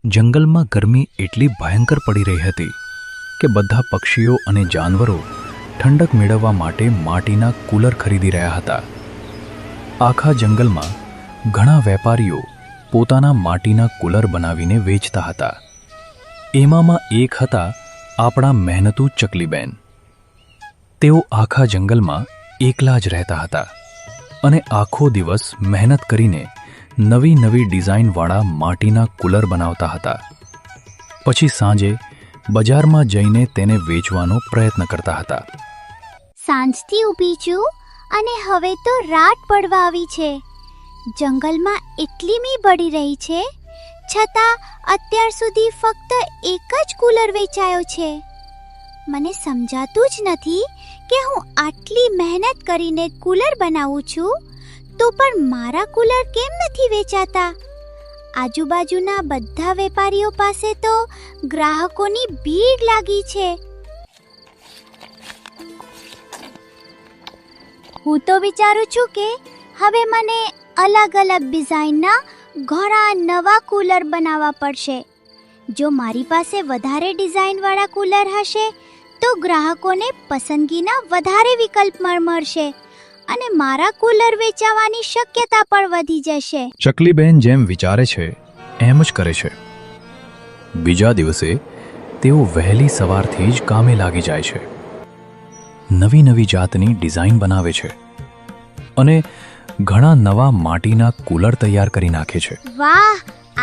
જંગલમાં ગરમી એટલી ભયંકર પડી રહી હતી કે બધા પક્ષીઓ અને જાનવરો ઠંડક મેળવવા માટે માટીના કૂલર ખરીદી રહ્યા હતા. આખા જંગલમાં ઘણા વેપારીઓ પોતાના માટીના કૂલર બનાવીને વેચતા હતા. એમાંમાં એક હતા આપણા મહેનતુ ચકલીબેન. તેઓ આખા જંગલમાં એકલા જ રહેતા હતા અને આખો દિવસ મહેનત કરીને નવી નવી ડિઝાઇનવાળા માટીના કૂલર બનાવતા હતા. પછી સાંજે બજારમાં જઈને તેને વેચવાનો પ્રયત્ન કરતા હતા. સાંજથી ઊભી છું અને હવે તો રાત પડવા આવી છે. જંગલમાં એટલી મી બળી રહી છે, છતાં અત્યાર સુધી ફક્ત એક જ કૂલર વેચાયો છે. મને સમજાતું જ નથી કે હું આટલી મહેનત કરીને કૂલર બનાવું છું તો પણ મારા કૂલર કેમ નથી વેચાતા. આજુબાજુના બધા વેપારીઓ પાસે તો ગ્રાહકોની ભીડ લાગી છે. હું તો વિચારું છું કે હવે મને અલગ અલગ ડિઝાઇનના ઘણા નવા કૂલર બનાવવા પડશે. જો મારી પાસે વધારે ડિઝાઇનવાળા કૂલર હશે તો ગ્રાહકોને પસંદગીના વધારે વિકલ્પ મળશે અને મારા કૂલર વેચાવાની શક્યતા પણ વધી જશે. ચકલીબેન જેમ વિચારે છે એમ જ કરે છે. બીજા દિવસે તેઓ વહેલી સવારથી જ કામે લાગી જાય છે. નવી નવી જાતની ડિઝાઇન બનાવે છે અને ઘણા નવા માટીના કૂલર તૈયાર કરી નાખે છે. વાહ,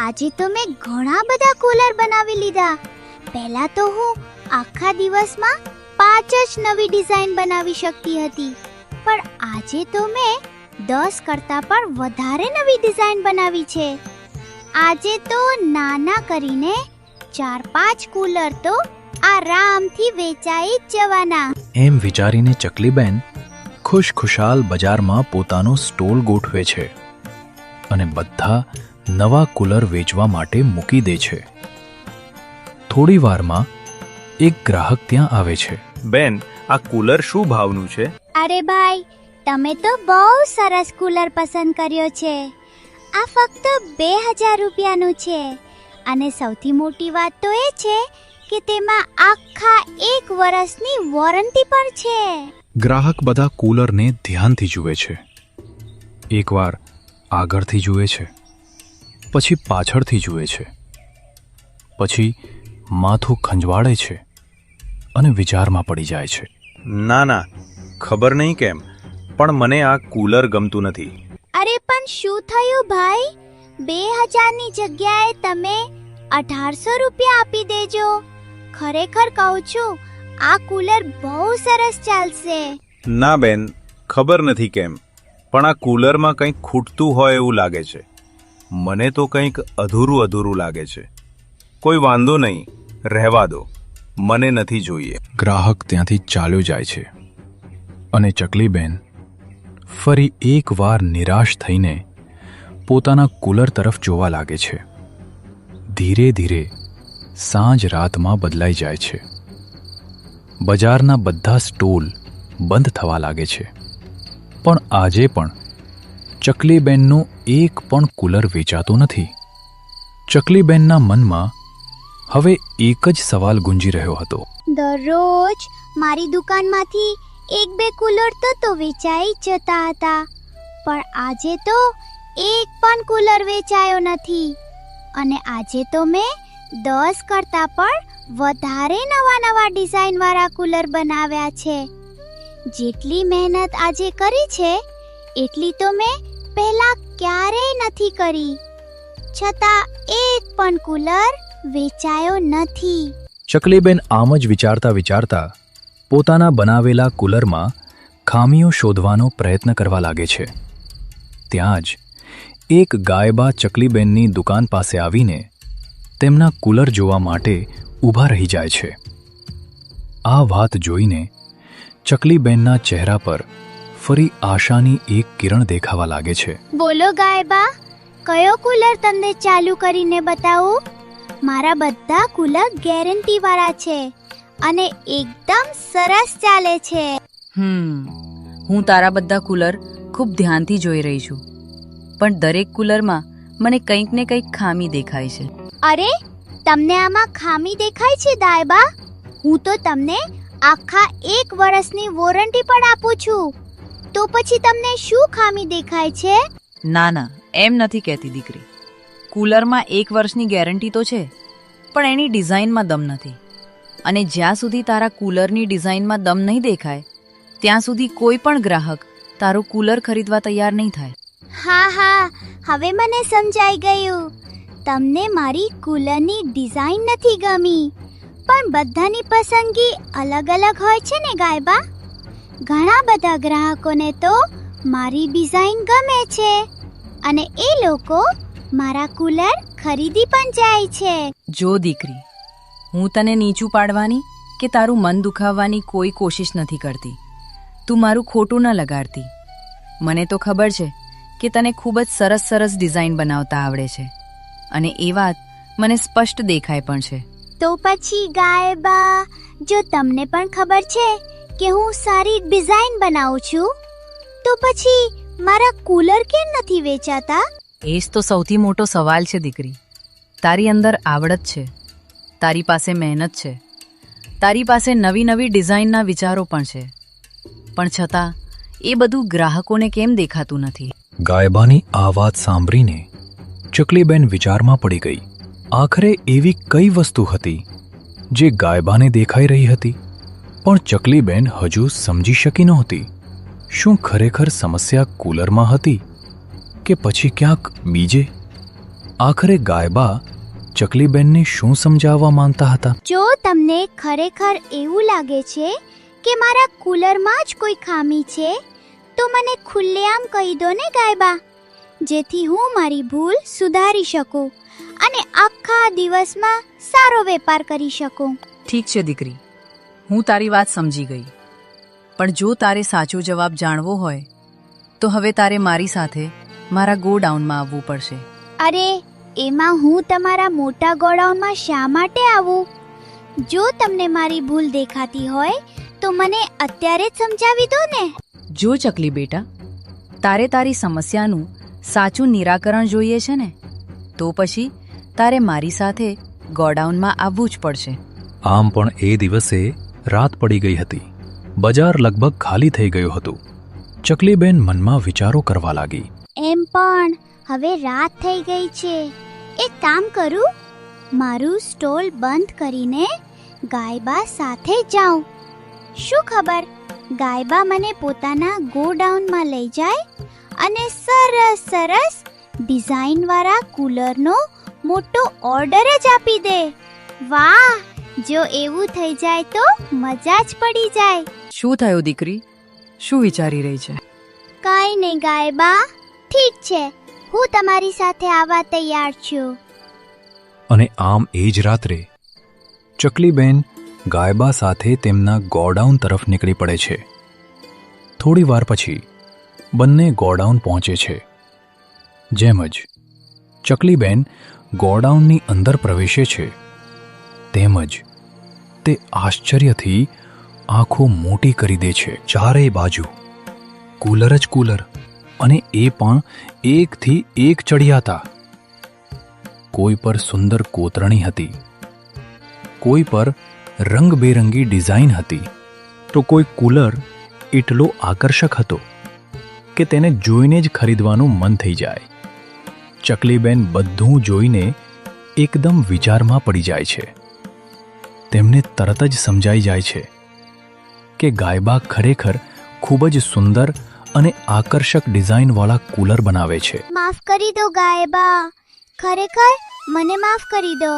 આજે તો મેં ઘણા બધા કૂલર બનાવી લીધા. પહેલા તો હું આખા દિવસમાં 5 જ નવી ડિઝાઇન બનાવી શકતી હતી, પણ આજે તો મેં 10 કરતાં પણ વધારે નવી ડિઝાઇન બનાવી છે. આજે તો નાના કરીને 4-5 કૂલર તો આરામથી વેચાઈ જ જવાના. એમ વિચારીને ચકલીબેન ખુશખુશાલ બજારમાં પોતાનો સ્ટોલ ગોઠવે છે અને બધા નવા કૂલર વેચવા માટે મૂકી દે છે. થોડી વારમાં એક ગ્રાહક ત્યાં આવે છે. બેન, આ કૂલર શું ભાવનું છે? અરે ભાઈ, તમે તો બહુ સરસ કૂલર પસંદ કર્યો છે. આ ફક્ત 2000 રૂપિયાનું છે અને સૌથી મોટી વાત તો એ છે કે તેમાં આખા 1 વર્ષની વોરંટી પણ છે. ગ્રાહક બધા કૂલરને ધ્યાનથી જુએ છે. એકવાર આગળથી જુએ છે, પછી પાછળથી જુએ છે, પછી માથું ખંજવાળે છે અને વિચારમાં પડી જાય છે. ના ના, ખબર નહીં કેમ પણ મને આ કૂલર ગમતું નથી. અરે પણ શું થયું ભાઈ? 2000ની જગ્યાએ તમે 1800 રૂપિયા આપી દેજો. ખરેખર કહું છું, આ કૂલર બહુ સરસ ચાલશે. ના બેન, ખબર નથી કેમ પણ આ કૂલરમાં કંઈક ખૂટતું હોય એવું લાગે છે. મને તો કંઈક અધૂરું અધૂરું લાગે છે. કોઈ વાંધો નહીં, રહેવા દો, મને નથી જોઈએ. ગ્રાહક ત્યાંથી ચાલ્યો જાય છે અને ચકલીબેન ફરી એકવાર નિરાશ થઈને પોતાના કૂલર તરફ જોવા લાગે છે. ધીરે ધીરે સાંજ રાતમાં બદલાઈ જાય છે. બજારના બધા સ્ટોલ બંધ થવા લાગે છે, પણ આજે પણ ચકલીબેનનું એક પણ કૂલર વેચાતું નથી. ચકલીબેનના મનમાં હવે એક જ સવાલ ગુંજી રહ્યો હતો. દરરોજ મારી દુકાનમાંથી 1-2 કૂલર તો વેચાઈ જતા હતા, પણ આજે તો એક પણ કૂલર વેચાયો નથી અને આજે તો મેં 10 કરતાં પણ વધારે નવા ડિઝાઇનવાળા કૂલર બનાવ્યા છે. જેટલી મહેનત આજે કરી છે એટલી તો મેં પહેલા ક્યારેય નથી કરી, છતાં એક પણ કૂલર વેચાયો નથી. ચકલીબેન આમ જ વિચારતા વિચારતા પોતાના બનાવેલા કૂલરમાં ખામીઓ શોધવાનો પ્રયત્ન કરવા લાગે છે. ત્યાં જ એક ગાયબા ચકલીબેનની દુકાન પાસે આવીને તેમના કૂલર જોવા માટે ઊભા રહી જાય છે. આ વાત જોઈને ચકલીબેનના ચહેરા પર ફરી આશાની એક કિરણ દેખાવા લાગે છે. બોલો ગાયબા, કયો કૂલર તમને ચાલુ કરીને બતાવું? મારા બધા કૂલર ગેરંટીવાળા છે અને એકદમ સરસ ચાલે છે. હું તારા બધા કૂલર ખૂબ ધ્યાનથી જોઈ રહી છું, પણ દરેક કૂલરમાં મને કંઈક ને કંઈક ખામી દેખાય છે. અરે તમને આમાં ખામી દેખાય છે દાયબા? હું તો તમને આખા 1 વર્ષની વોરંટી પણ આપું છું, તો પછી તમને શું ખામી દેખાય છે? ના ના, એમ નથી કહેતી દીકરી. કૂલરમાં 1 વર્ષની ગેરંટી તો છે, પણ એની ડિઝાઇનમાં દમ નથી. અને જ્યાં સુધી તારા કૂલરની ડિઝાઇનમાં દમ નહીં દેખાય ત્યાં સુધી કોઈ પણ ગ્રાહક તારું કૂલર ખરીદવા તૈયાર નહીં થાય. હા, હવે મને સમજાઈ ગયું. તમને મારી કૂલરની ડિઝાઇન નથી ગમી, પણ બધાની પસંદગી અલગ અલગ હોય છે ને ગાયબા? ઘણા બધા ગ્રાહકોને તો મારી ડિઝાઇન ગમે છે અને એ લોકો મારા કૂલર ખરીદી પણ જાય છે. જો દીકરી, હું તને નીચું પાડવાની કે તારું મન દુખાવવાની કોઈ કોશિશ નથી કરતી. તું મારું ખોટું ન લગાડતી. મને તો ખબર છે કે તને ખૂબ જ સરસ સરસ ડિઝાઇન બનાવતા આવડે છે, અને એ વાત મને સ્પષ્ટ દેખાય પણ છે. તો પછી ગાયબા, જો તમને પણ ખબર છે કે હું સારી ડિઝાઇન બનાવું છું, તો પછી મારા કૂલર કેમ નથી વેચાતા? એ જ તો સૌથી મોટો સવાલ છે દીકરી. તારી અંદર આવડત છે, તારી પાસે મહેનત છે, તારી પાસે નવી નવી ડિઝાઇનના વિચારો પણ છે, પણ છતાં એ બધું ગ્રાહકોને કેમ દેખાતું નથી? ગાયબાની આ વાત સાંભળીને ચકલીબેન વિચારમાં પડી ગઈ. આખરે એવી કઈ વસ્તુ હતી જે ગાયબાને દેખાઈ રહી હતી, પણ ચકલીબેન હજુ સમજી શકી નહોતી. શું ખરેખર સમસ્યા કૂલરમાં હતી કે પછી ક્યાંક બીજે? આખરે ગાયબા ચકલીબેનને શું સમજાવવા માંગતા હતા? જો તમને ખરેખર એવું લાગે છે કે મારા કૂલરમાં જ કોઈ ખામી છે, તો મને ખુલ્લેઆમ કહી દો ને ગાયબા, જેથી હું મારી ભૂલ સુધારી શકું અને આખા દિવસમાં સારો વેપાર કરી શકું. ઠીક છે દીકરી, હું તારી વાત સમજી ગઈ, પણ જો તારે સાચો જવાબ જાણવો હોય તો હવે તારે મારી સાથે મારા ગોડાઉનમાં આવવું પડશે. અરે, એમાં હું તમારા મોટા ગોડાઉનમાં શા માટે આવું? જો તમને મારી ભૂલ દેખાતી હોય તો મને અત્યારે જ સમજાવી દો ને. જો ચકલી બેટા, તારે તારી સમસ્યાનું સાચું નિરાકરણ જોઈએ છે ને, તો પછી તારે મારી સાથે ગોડાઉનમાં આવવું જ પડશે. આમ પણ એ દિવસે રાત પડી ગઈ હતી. બજાર લગભગ ખાલી થઈ ગયું હતું. ચકલીબેન મનમાં વિચારો કરવા લાગી. એમ પણ હવે રાત થઈ ગઈ છે. એક કામ કરું, મારું સ્ટોલ બંધ કરીને ગાયબા સાથે જાઉં. શું ખબર, ગાયબા મને પોતાના ગોડાઉનમાં લઈ જાય અને સરસ સરસ ડિઝાઇનવાળા કૂલરનો મોટો ઓર્ડર જ આપી દે. વાહ, જો એવું થઈ જાય તો મજા જ પડી જાય. શું થયું દીકરી? શું વિચારી રહી છે? કાંઈ નહીં ગાયબા, ઠીક છે, હું તમારી સાથે આવવા તૈયાર છું. અને આમ એ જ રાત્રે ચકલીબેન ગાયબા સાથે તેમના ગોડાઉન તરફ નીકળી પડે છે. થોડી વાર પછી બંને ગોડાઉન પહોંચે છે. જેમ જ ચકલીબેન ગોડાઉનની અંદર પ્રવેશે છે, તેમજ તે આશ્ચર્યથી આંખો મોટી કરી દે છે. ચારેય બાજુ કૂલર જ કૂલર, અને એ પણ એકથી એક ચડિયાતા. કોઈ પર સુંદર કોતરણી હતી, કોઈ પર રંગબેરંગી ડિઝાઇન હતી, તો કોઈ કૂલર એટલો આકર્ષક હતો કે તેને જોઈને જ ખરીદવાનું મન થઈ જાય. ચકલીબેન બધું જોઈને એકદમ વિચારમાં પડી જાય છે. તેમને તરત જ સમજાઈ જાય છે કે ગાયબા ખરેખર ખૂબ જ સુંદર અને આકર્ષક ડિઝાઇનવાળા કૂલર બનાવે છે. માફ કરી દો ગાયબા, ખરેખર મને માફ કરી દો.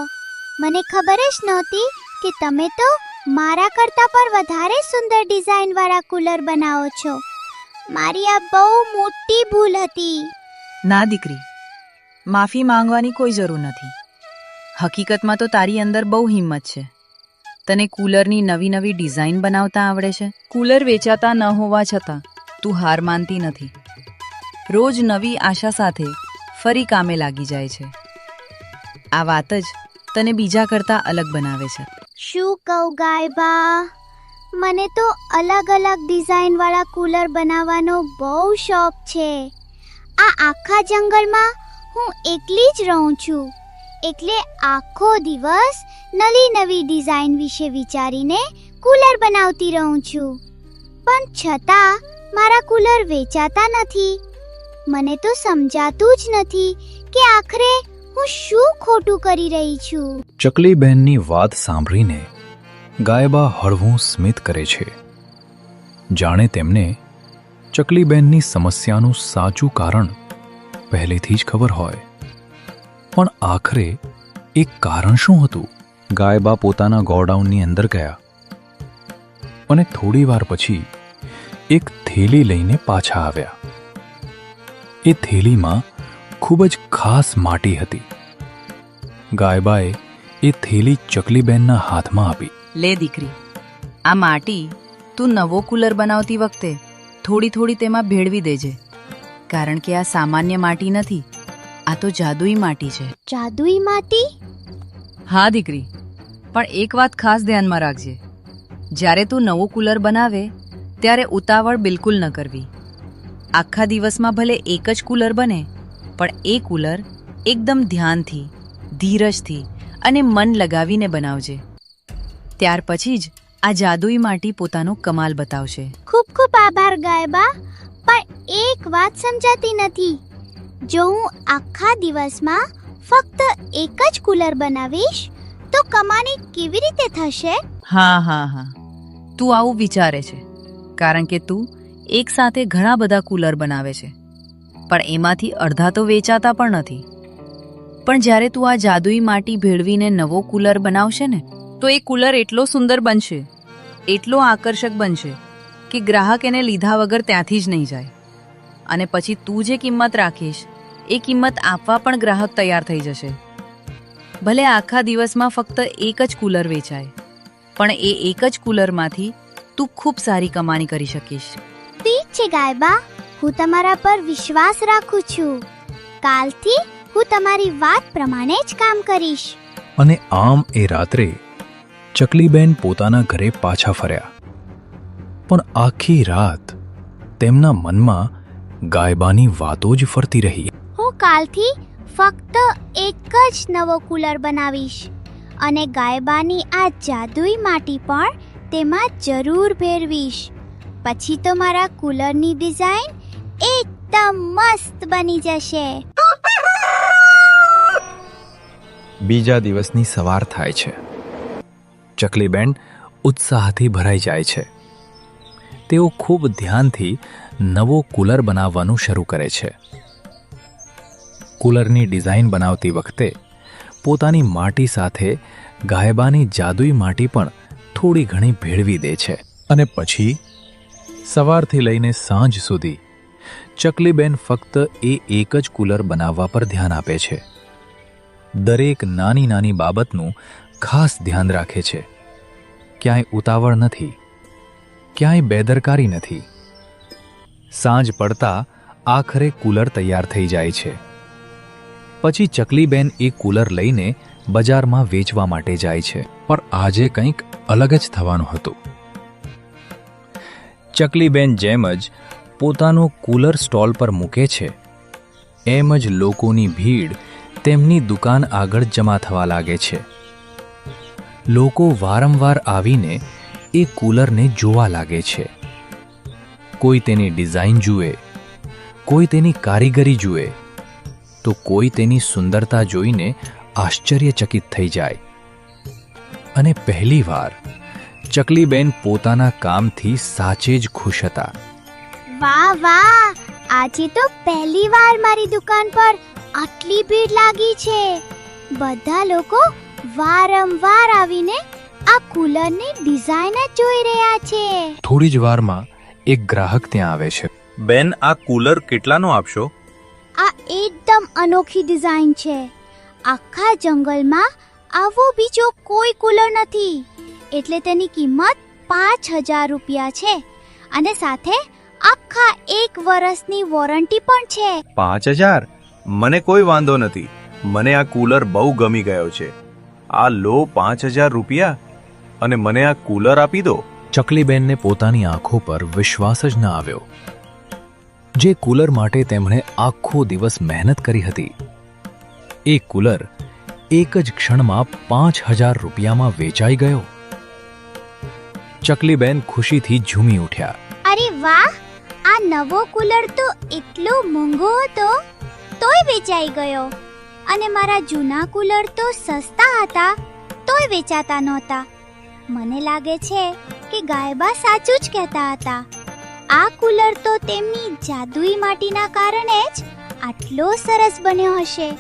મને ખબર જ નહોતી કે તમે તો મારા કરતાં પણ વધારે સુંદર ડિઝાઇનવાળા કૂલર બનાવો છો. મારી આ બહુ મોટી ભૂલ હતી. ના દીકરી, માફી માંગવાની કોઈ જરૂર નથી. હકીકતમાં તો તારી અંદર બહુ હિંમત છે. તને કૂલરની નવી નવી ડિઝાઇન બનાવતા આવડે છે. કૂલર વેચાતા ન હોવા છતાં તું હાર માનતી નથી. રોજ નવી આશા સાથે ફરી કામે લાગી જાય છે. આ વાત જ તને બીજા કરતાં અલગ બનાવે છે. શું કહું ગાયબા, મને તો અલગ અલગ ડિઝાઇનવાળા કૂલર બનાવવાનો બહુ શોખ છે. આ આખા જંગલમાં હું એકલી જ રહું છું, એટલે આખો દિવસ નવી નવી ડિઝાઇન વિશે વિચારીને કૂલર બનાવતી રહું છું. પણ છતાં મારા કૂલર વેચાતા નથી. મને તો સમજાતું જ નથી કે આખરે હું શું ખોટું કરી રહી છું. ચકલીબહેનની વાત સાંભળીને ગાયબા હળવું સ્મિત કરે છે. જાણે તેમને ચકલીબહેનની સમસ્યાનું સાચું કારણ પહેલેથી જ ખબર હોય. પણ આખરે એ કારણ શું હતું? ગાયબા પોતાના ગોડાઉનની અંદર ગયા અને થોડી વાર પછી એક થેલી લઈને પાછા આવ્યા. એ થેલીમાં ખૂબ જ ખાસ માટી હતી. ગાયબાએ એ થેલી ચકલીબહેનના હાથમાં આપી. લે દીકરી, આ માટી તું નવો કૂલર બનાવતી વખતે થોડી થોડી તેમાં ભેળવી દેજે, કારણ કે આ સામાન્ય માટી નથી, આ તો જાદુઈ માટી છે. જાદુઈ માટી? હા દીકરી, પણ એક વાત ખાસ ધ્યાનમાં રાખજે. જ્યારે તું નવું કૂલર બનાવે ત્યારે ઉતાવળ બિલકુલ ન કરવી. આખા દિવસમાં ભલે એક જ કૂલર બને, પણ એ કૂલર એકદમ ધ્યાનથી, ધીરજથી અને મન લગાવીને બનાવજે. ત્યાર પછી જ આ જાદુઈ માટી પોતાનો કમાલ બતાવશે. ખૂબ ખૂબ આભાર ગાયબા, પણ એક વાત સમજાતી નથી. જો હું આખા દિવસમાં ફક્ત એક જ કૂલર બનાવીશ તો કમાણી કેવી રીતે થશે? હા, તું આવું વિચારે છે કારણ કે તું એક સાથે ઘણા બધા કૂલર બનાવે છે, પણ એમાંથી અડધા તો વેચાતા પણ નથી. પણ જ્યારે તું આ જાદુઈ માટી ભેળવીને નવો કૂલર બનાવશે ને, તો એ કૂલર એટલો સુંદર બનશે, એટલો આકર્ષક બનશે કે ગ્રાહક એને લીધા વગર ત્યાંથી જ નહીં જાય. અને પછી તું જે કિંમત રાખીશ એ કિંમત આપવા પણ ગ્રાહક તૈયાર થઈ જશે. ભલે આખા દિવસમાં ફક્ત એક જ કૂલર વેચાય, પણ એ એક જ કૂલરમાંથી તું ખૂબ સારી કમાણી કરી શકીશ. ઠીક છે ગાયબા, હું તમારા પર વિશ્વાસ રાખું છું. કાલથી હું તમારી વાત પ્રમાણે જ કામ કરીશ. અને આમ એ રાત્રે ચકલીબેન પોતાના ઘરે પાછા ફર્યા. પણ આખી રાત તેમના મનમાં ગાયબાની વાતો જ ફરતી રહી. હું કાલથી ફક્ત એક જ નવો કૂલર બનાવીશ અને ગાયબાની આ જાદુઈ માટી પણ તેમાં જરૂર ભેળવીશ. પછી તો મારા કૂલરની ડિઝાઇન એકદમ મસ્ત બની જશે. બીજા દિવસની સવાર થાય છે. ચકલીબેન ઉત્સાહથી ભરાઈ જાય છે. તેઓ ખૂબ ધ્યાનથી નવો કૂલર બનાવવાનું શરૂ કરે છે. કૂલરની ડિઝાઇન બનાવતી વખતે પોતાની માટી સાથે ગાયબાની જાદુઈ માટી પણ થોડી ઘણી ભેળવી દે છે. અને પછી સવારથી લઈને સાંજ સુધી ચકલીબેન ફક્ત એ એક જ કૂલર બનાવવા પર ધ્યાન આપે છે. દરેક નાની નાની બાબતનું ખાસ ધ્યાન રાખે છે. ક્યાંય ઉતાવળ નથી, ક્યાંય બેદરકારી નથી. સાંજ પડતા આખરે કૂલર તૈયાર થઈ જાય છે. પછી ચકલીબેન એ કૂલર લઈને બજારમાં વેચવા માટે જાય છે. પણ આજે કંઈક અલગ જ થવાનું હતું. ચકલીબેન જેમ જ પોતાનું કૂલર સ્ટોલ પર મૂકે છે, એમ જ લોકોની ભીડ તેમની દુકાન આગળ જમા થવા લાગે છે. લોકો વારંવાર આવીને એ કૂલરને જોવા લાગે છે. કોઈ તેની ડિઝાઇન જુએ, કોઈ તેની કારીગરી જુએ, તો કોઈ તેની સુંદરતા જોઈને આશ્ચર્યચકિત થઈ જાય. અને પહેલીવાર ચકલીબેન પોતાના કામથી સાચે જ ખુશ હતા. વાહ વાહ, આજે તો પહેલીવાર મારી દુકાન પર આટલી ભીડ લાગી છે. બધા લોકો વારંવાર આવીને આ કૂલરની ડિઝાઇન જ જોઈ રહ્યા છે. થોડી જ વારમાં એક ગ્રાહક ત્યાં આવે છે. બેન, આ કૂલર કેટલાનો આપશો? આ એકદમ અનોખી ડિઝાઇન છે. આખા જંગલમાં આવો બીજો કોઈ કૂલર નથી, એટલે તેની કિંમત 5,000 રૂપિયા છે અને સાથે આખા 1 વર્ષની વોરંટી પણ છે. 5,000? મને કોઈ વાંધો નથી. મને આ કૂલર બહુ ગમી ગયો છે. આ લો 5,000 રૂપિયા અને મને આ કૂલર આપી દો. ચકલીબેનને પોતાની આંખો પર વિશ્વાસ જ ન આવ્યો. જે કૂલર માટે તેમણે આખો દિવસ મહેનત કરી હતી, એ કૂલર એક જ ક્ષણમાં 5,000 રૂપિયામાં વેચાઈ ગયો. ચકલીબેન ખુશીથી ઝૂમી ઉઠ્યા. અરે વાહ, આ નવો કુલર તો એટલો મોંઘો હતો તોય વેચાઈ ગયો, અને મારા જૂના કુલર તો સસ્તા હતા તોય વેચાતા નહોતા. મને લાગે છે કે ગાયબા સાચું જ કહેતા હતા. આ કુલર તો તેમની જાદુઈ માટીના કારણે જ આટલો સરસ બન્યો હશે,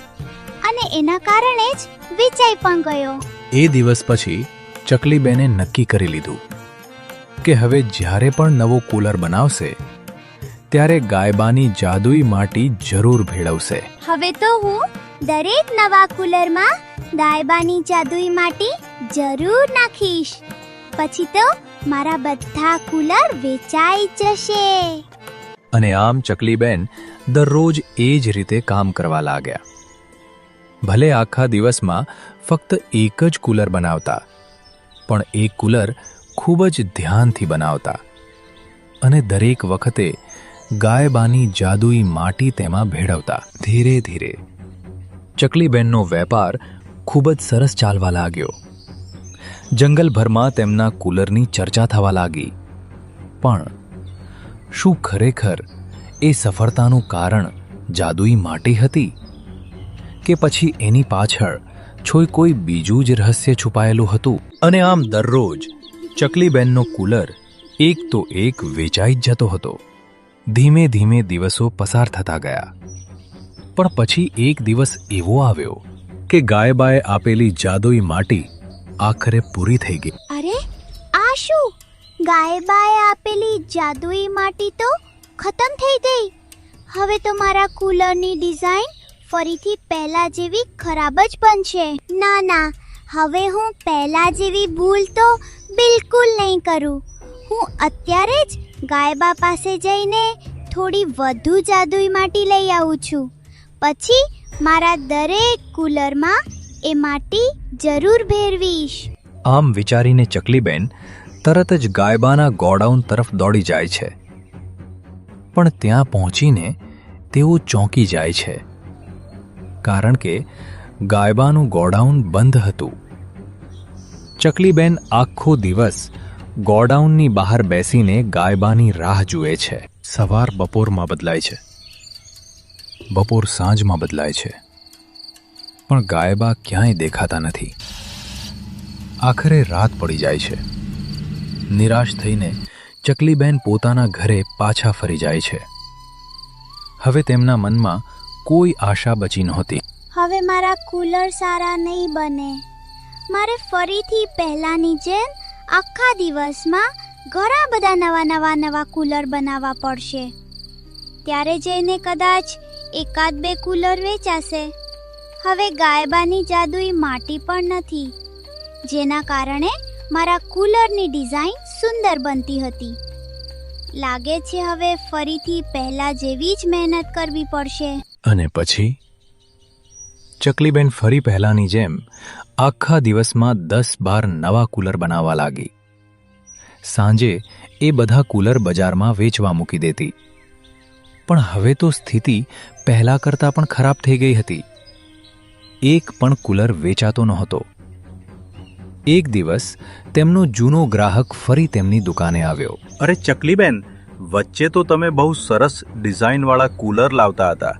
અને એના કારણે જ વેચાઈ પણ ગયો. એ દિવસ પછી ચકલીબેને નક્કી કરી લીધું કે હવે જ્યારે પણ નવો કુલર બનાવશે ત્યારે ગાયબાની જાદુઈ માટી જરૂર ભેળવશે. હવે તો હું દરેક નવા કુલરમાં ગાયબાની જાદુઈ માટી જરૂર નાખીશ. પછી તો મારા બધા કુલર વેચાઈ જશે. અને આમ ચકલીબેન દરરોજ એ જ રીતે કામ કરવા લાગ્યા. ભલે આખા દિવસમાં ફક્ત એક જ કુલર બનાવતા, પણ એ કુલર ખૂબ જ ધ્યાનથી બનાવતા, અને દરેક વખતે ગાયબાની જાદુઈ માટી તેમાં ભેળવતા. ધીરે ધીરે ચકલીબેનનો વેપાર ખૂબ જ સરસ ચાલવા લાગ્યો. જંગલભરમાં તેમના કુલરની ચર્ચા થવા લાગી. પણ શું ખરેખર એ સફળતાનું કારણ જાદુઈ માટી હતી, કે પછી એની પાછળ કોઈ બીજું જ રહસ્ય છુપાયેલું હતું? અને આમ દરરોજ ચકલીબેનનો કુલર એક તો એક વેચાઈ જ જતો હતો. ધીમે ધીમે દિવસો પસાર થતા ગયા. પણ પછી એક દિવસ એવો આવ્યો કે ગાયબાએ આપેલી જાદુઈ માટી આખરે પૂરી થઈ ગઈ. અરે આ શું? ગાયબાએ આપેલી જાદુઈ માટી તો ખતમ થઈ ગઈ. હવે તો મારા કુલરની ડિઝાઇન ફરીથી પહેલા જેવી ખરાબ જ બનશે. ના ના, હવે હું પહેલા જેવી ભૂલ તો બિલકુલ નહીં કરું. હું અત્યારે જ ગાયબા પાસે જઈને થોડી વધુ જાદુઈ માટી લઈ આવું છું. પછી મારા દરેક કુલરમાં એ માટી જરૂર ભેળવીશ. આમ વિચારીને ચકલીબેન તરત જ ગાયબાના ગોડાઉન તરફ દોડી જાય છે. પણ ત્યાં પહોંચીને તેઓ ચોંકી જાય છે, કારણ કે ગાયબાનું ગોડાઉન બંધ હતું. ચકલીબેન આખો દિવસ ગોડાઉનની બહાર બેસીને ગાયબાની રાહ જુએ છે. સવાર બપોરમાં બદલાય છે, બપોર સાંજમાં બદલાય છે, પણ ગાયબા ક્યાંય દેખાતા નથી. આખરે રાત પડી જાય છે. નિરાશ થઈને ચકલીબેન પોતાના ઘરે પાછા ફરી જાય છે. હવે તેમના મનમાં કોઈ આશા બચી નહોતી. હવે મારા કુલર સારા નહીં બને. મારે ફરીથી પહેલાની જેમ આખા દિવસમાં ઘણા બધા નવા કુલર બનાવવા પડશે. ત્યારે જઈને કદાચ એકાદ બે કુલર વેચાશે. હવે ગાયબાની જાદુઈ માટી પણ નથી, જેના કારણે મારા કુલરની ડિઝાઇન સુંદર બનતી હતી. લાગે છે હવે ફરીથી પહેલા જેવી જ મહેનત કરવી પડશે. અને પછી ચકલીબેન ફરી પહેલાની જેમ આખા દિવસમાં 10-12 નવા કુલર બનાવવા લાગી. સાંજે એ બધા કુલર બજારમાં વેચવા મૂકી દેતી. પણ હવે તો સ્થિતિ પહેલા કરતાં પણ ખરાબ થઈ ગઈ હતી. એક પણ કુલર વેચાતો નહોતો. એક દિવસ તેમનો જૂનો ગ્રાહક ફરી તેમની દુકાને આવ્યો. અરે ચકલીબેન, વચ્ચે તો તમે બહુ સરસ ડિઝાઇનવાળા કુલર લાવતા હતા,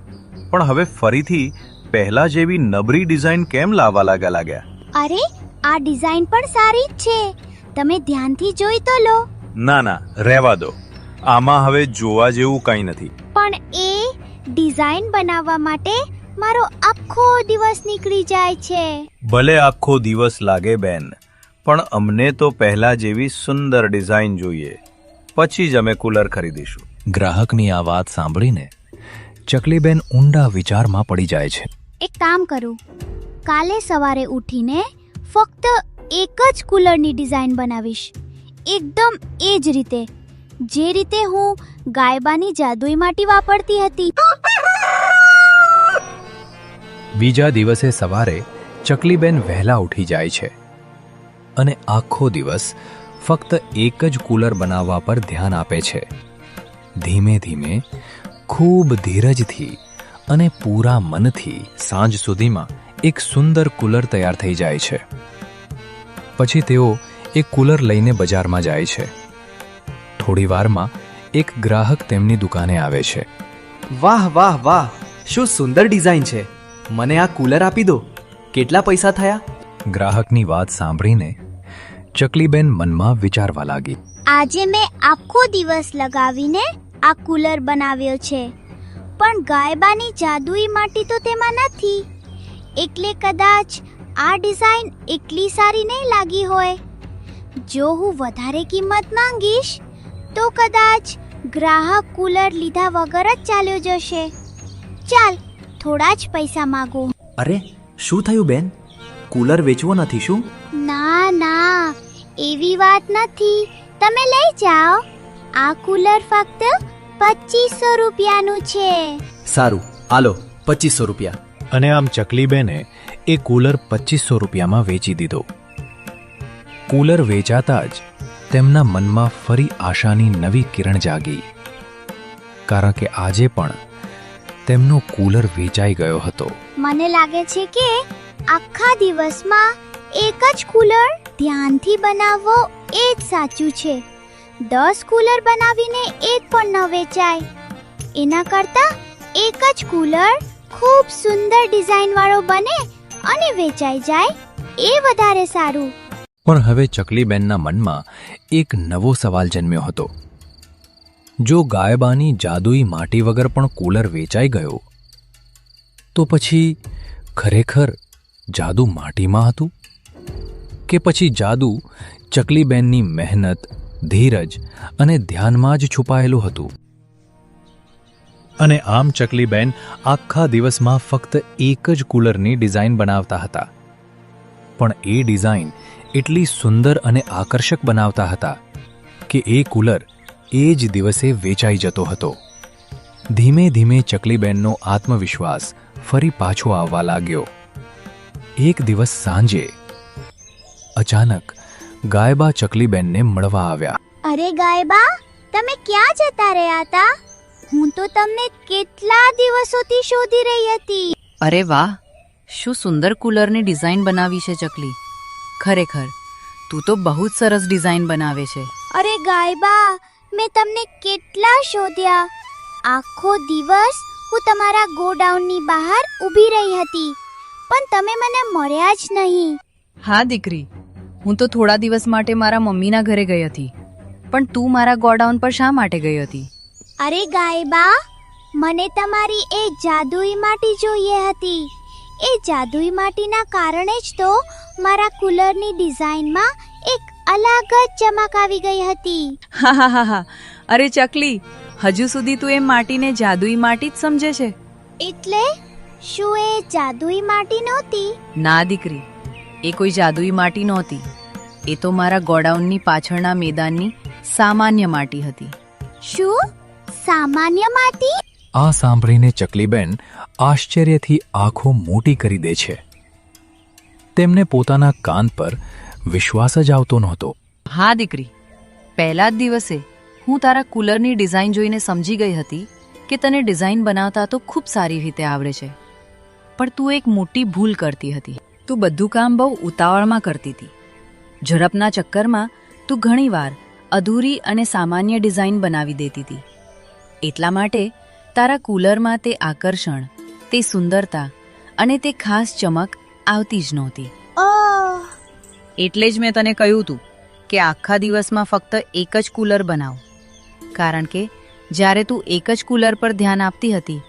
પણ હવે ફરીથી પહેલા જેવી નબળી ડિઝાઇન કેમ લાવવા લાગ્યા? અરે આ ડિઝાઇન પણ સારી જ છે, તમે ધ્યાનથી જોઈ તો લો. ના, રહેવા દો. આમાં હવે જોવા જેવું કંઈ નથી. પણ એ ડિઝાઇન બનાવવા માટે મારો આખો દિવસ નીકળી જાય છે. ભલે આખો દિવસ લાગે બેન, પણ અમને તો પહેલા જેવી સુંદર ડિઝાઇન જોઈએ, પછી જ અમે કુલર ખરીદીશું. ગ્રાહકની આ વાત સાંભળીને ચકલીબેન ઊંડા વિચારમાં પડી જાય છે. એક કામ કરું, કાલે સવારે ઉઠીને ફક્ત એક જ કુલરની ડિઝાઇન બનાવીશ, એકદમ એ જ રીતે જે રીતે હું ગાયબાની જાદુઈ માટી વાપરતી હતી. બીજા દિવસે સવારે ચકલીબેન વહેલા ઉઠી જાય છે અને આખો દિવસ ફક્ત એક જ કુલર બનાવવા પર ધ્યાન આપે છે. ધીમે ધીમે, ખૂબ ધીરજથી અને પૂરા મનથી સાંજ સુધીમાં એક સુંદર કુલર તૈયાર થઈ જાય છે. પછી તેઓ એક કુલર લઈને બજારમાં જાય છે. થોડી વારમાં એક ગ્રાહક તેમની દુકાને આવે છે. વાહ વાહ વાહ, શું સુંદર ડિઝાઇન છે. મને આ કૂલર આપી દો. કેટલા પૈસા થયા? ગ્રાહકની વાત સાંભળીને ચકલીબેન મનમાં વિચારવા લાગી. આજે મેં આખો દિવસ લગાવીને આ કુલર બનાવ્યો છે, પણ ગાયબાની જાદુઈ માટી તો તેમાં નથી, એટલે કદાચ આ ડિઝાઇન એટલી સારી નહીં લાગી હોય. જો હું વધારે કિંમત માંગીશ તો કદાચ ગ્રાહક કુલર લીધા વગર જ ચાલ્યો જશે. ચાલ, થોડા જ પૈસા માંગુ. અરે, શું થયું બેન? કૂલર વેચવો નથી શું? ના ના, એવી વાત નથી. તમે લઈ જાઓ. આ કુલર ફક્ત 2500 રૂપિયાનું છે. સારું, આલો 2500 રૂપિયા. અને આમ ચકલીબેને એ કુલર 2500 રૂપિયામાં વેચી દીધો. કુલર વેચાતા જ તેમના મનમાં ફરી આશાની નવી કિરણ જાગી, કારણ કે આજે પણ તેમનો કુલર વેચાઈ ગયો હતો. મને લાગે છે કે આખા દિવસમાં એક જ કુલર ધ્યાનથી બનાવવો એ જ સાચું છે. 10 કુલર બનાવીને એક પણ ન વેચાય, એના કરતાં એક જ કુલર ખૂબ સુંદર ડિઝાઇન વાળો બને અને વેચાઈ જાય એ વધારે સારું. પણ હવે ચકલીબેનના મનમાં એક નવો સવાલ જન્મ્યો હતો. જો ગાયબાની જાદુઈ માટી વગર પણ કુલર વેચાઈ ગયો, તો પછી ખરેખર જાદુ માટીમાં હતું, કે પછી જાદુ ચકલીબેનની મહેનત, ધીરજ અને ધ્યાનમાં જ છુપાયેલું હતું? અને આમ ચકલીબેન આખા દિવસમાં ફક્ત એક જ કુલરની ડિઝાઇન બનાવતા હતા, પણ એ ડિઝાઇન એટલી સુંદર અને આકર્ષક બનાવતા હતા કે એ કુલર એ જ દિવસે વેચાઈ જતો હતો. ધીમે ધીમે ચકલીબેનનો આત્મવિશ્વાસ ફરી પાછો આવવા લાગ્યો. એક દિવસ સાંજે અચાનક ગાયબા ચકલીબેનને મળવા આવ્યા. અરે ગાયબા, તમે ક્યાં જતા રહ્યા હતા? હું તો તમને કેટલા દિવસોથી શોધી રહી હતી. અરે વાહ, શું સુંદર કુલરની ડિઝાઇન બનાવી છે ચકલી. ખરેખર તું તો બહુ જ સરસ ડિઝાઇન બનાવે છે. અરે ગાયબા, મેં તમને કેટલા શોધ્યા. આખો દિવસ હું તમારા ગોડાઉનની બહાર ઊભી રહી હતી, પણ તમે મને મળ્યા જ નહીં. હા દીકરી, હું તો થોડા દિવસ માટે મારા મમ્મીના ઘરે ગઈ હતી, પણ તું મારા ગોડાઉન પર શા માટે ગઈ હતી? અરે ગાયબા, મને તમારી એ જાદુઈ માટી જોઈએ હતી. એ જાદુઈ માટીના કારણે જ તો મારા કુલરની ડિઝાઇનમાં એક અલગ જ ચમક આવી ગઈ હતી. હા હા હા હા. અરે ચકલી, હજુ સુધી તું એ માટીને જાદુઈ માટી જ સમજે છે? એટલે શું એ જાદુઈ માટી નહોતી? ના દીકરી, એ કોઈ જાદુઈ માટી નહોતી. એ તો મારા ગોડાઉનની પાછળના મેદાનની સામાન્ય માટી હતી. શું? સામાન્ય માટી? આ સાંભળીને ચકલીબેન આશ્ચર્યથી આંખો મોટી કરી દે છે. તેમને પોતાના કાન પર વિશ્વાસ જ આવતો નહોતો. હા દીકરી, પહેલા જ દિવસે હું તારા કુલરની ડિઝાઇન જોઈને સમજી ગઈ હતી કે તને ડિઝાઇન બનાવતા તો ખૂબ સારી રીતે આવડે છે, પણ તું એક મોટી ભૂલ કરતી હતી. તું બધું કામ બહુ ઉતાવળમાં કરતી હતી. ઝડપના ચક્કરમાં તું ઘણીવાર અધૂરી અને સામાન્ય ડિઝાઇન બનાવી દેતી હતી. એટલા માટે તારા કુલરમાં તે આકર્ષણ, તે સુંદરતા અને તે ખાસ ચમક આવતી જ નહોતી. ઓહ, એટલે જ મેં તને કહ્યું હતું કે આખા દિવસમાં ફક્ત એક જ કુલર બનાવ, કારણ કે જ્યારે તું એક જ કુલર પર ધ્યાન આપતી હતી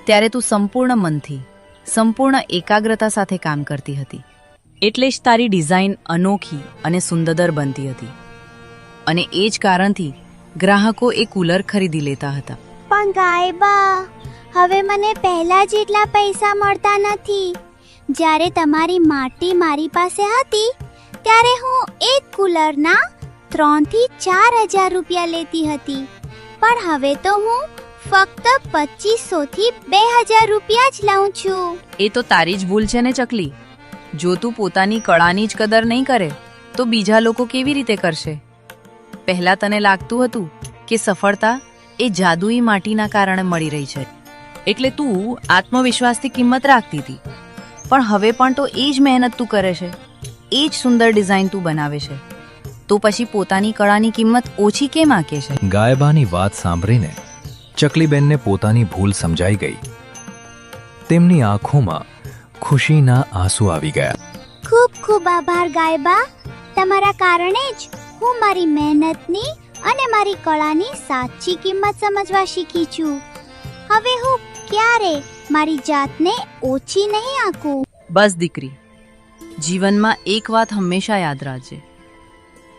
ત્યારે તું સંપૂર્ણ મનથી, સંપૂર્ણ એકાગ્રતા સાથે કામ કરતી હતી. એટલે જ તારી ડિઝાઇન અનોખી અને સુંદર બનતી હતી, અને એ જ કારણથી ગ્રાહકો એ કુલર ખરીદી લેતા હતા. પણ ગાયબા, હવે મને પહેલા જેટલા પૈસા મળતા નથી. જ્યારે તમારી માટી મારી પાસે હતી ત્યારે હું એક કુલરના 3 થી 4,000 રૂપિયા લેતી હતી, પણ હવે તો હું ફક્ત 2500 થી 2,000 રૂપિયા જ લઉં છું. એ તો તારી જ ભૂલ છે ને ચકલી. જો તું પોતાની કળાની જ કદર નહીં કરે તો બીજા લોકો કેવી રીતે કરશે? પહેલા તને લાગતું હતું કે સફળતા એ જાદુઈ માટીના કારણે મળી રહી છે, એટલે તું આત્મવિશ્વાસથી કિંમત રાખતી હતી. પણ હવે પણ તો એ જ મહેનત તું કરે છે, એ જ સુંદર ડિઝાઇન તું બનાવે છે, તો પછી પોતાની કળાની કિંમત ઓછી કેમ આંકે છે? ગાયબાની વાત સાંભળીને ચકલીબેનને પોતાની ભૂલ સમજાઈ ગઈ. તેમની આંખોમાં ખુશીના આંસુ આવી ગયા. ખૂબ ખૂબ આભાર ગાયબા. તમારા કારણે જ હું મારી મહેનતની અને મારી કળાની સાચી કિંમત સમજવા શીખી છું. હવે હું ક્યારે મારી જાતને ઓછી નહીં આંકું. બસ દીકરી, જીવનમાં એક વાત હંમેશા યાદ રાખજે.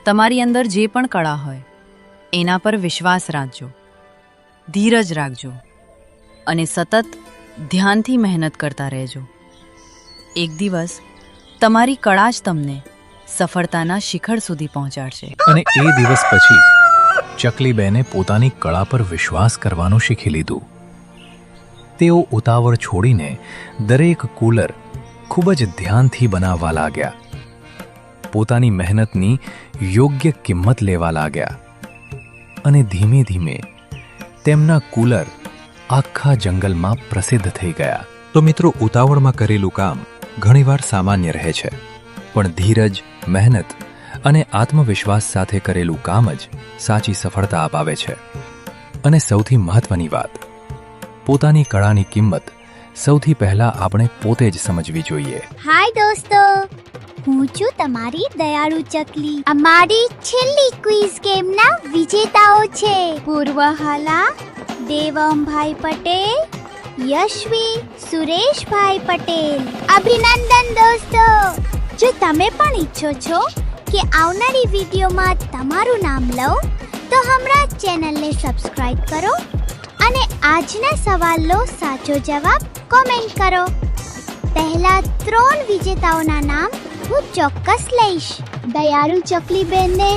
તમારી અંદર જે પણ કળા હોય એના પર વિશ્વાસ રાખજો, ધીરજ રાખજો અને સતત ધ્યાનથી મહેનત કરતા રહેજો. એક દિવસ તમારી કળા જ તમને સફળતાના શિખર સુધી પહોંચાડશે. અને એ દિવસ પછી ચકલીબેને પોતાની કળા પર વિશ્વાસ કરવાનું શીખી લીધું. તેઓ ઉતાવળ છોડીને દરેક કુલર ખૂબ જ ધ્યાનથી બનાવવા લાગ્યા, પોતાની મહેનતની યોગ્ય કિંમત લેવા લાગ્યા અને ધીમે ધીમે તેમના કુલર આખા જંગલમાં પ્રસિદ્ધ થઈ ગયા. તો મિત્રો, ઉતાવળમાં કરેલું કામ ઘણીવાર સામાન્ય રહે છે, પણ ધીરજ, મહેનત અને આત્મવિશ્વાસ સાથે કરેલું કામ જ સાચી સફળતા અપાવે છે. અને સૌથી મહત્વની વાત, પોતાની કળાની કિંમત સૌથી પહેલા આપણે પોતે જ સમજવી જોઈએ. હાય દોસ્તો, હું છું તમારી દયાળુ ચકલી. અમારી છેલ્લી ક્વિઝ ગેમના વિજેતાઓ છે પૂર્વહાલા, દેવમભાઈ પટેલ, યશવી, સુરેશભાઈ પટેલ. અભિનંદન દોસ્તો. જો તમે પણ ઈચ્છો છો કે આવનારી વિડીયોમાં તમારું નામ લઉં તો હમણાં ચેનલને સબસ્ક્રાઇબ કરો અને આજના સવાલનો સાચો જવાબ કોમેન્ટ કરો. પહેલા 3 વિજેતાઓના નામ હું ચોક્કસ લઈશ. દયાળુ ચકલીબેનને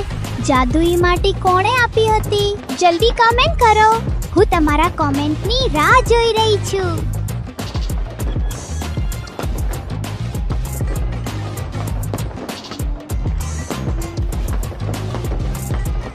જાદુઈ માટી કોણે આપી હતી? જલ્દી કોમેન્ટ કરો. હું તમારા કોમેન્ટની રાહ જોઈ રહી છું.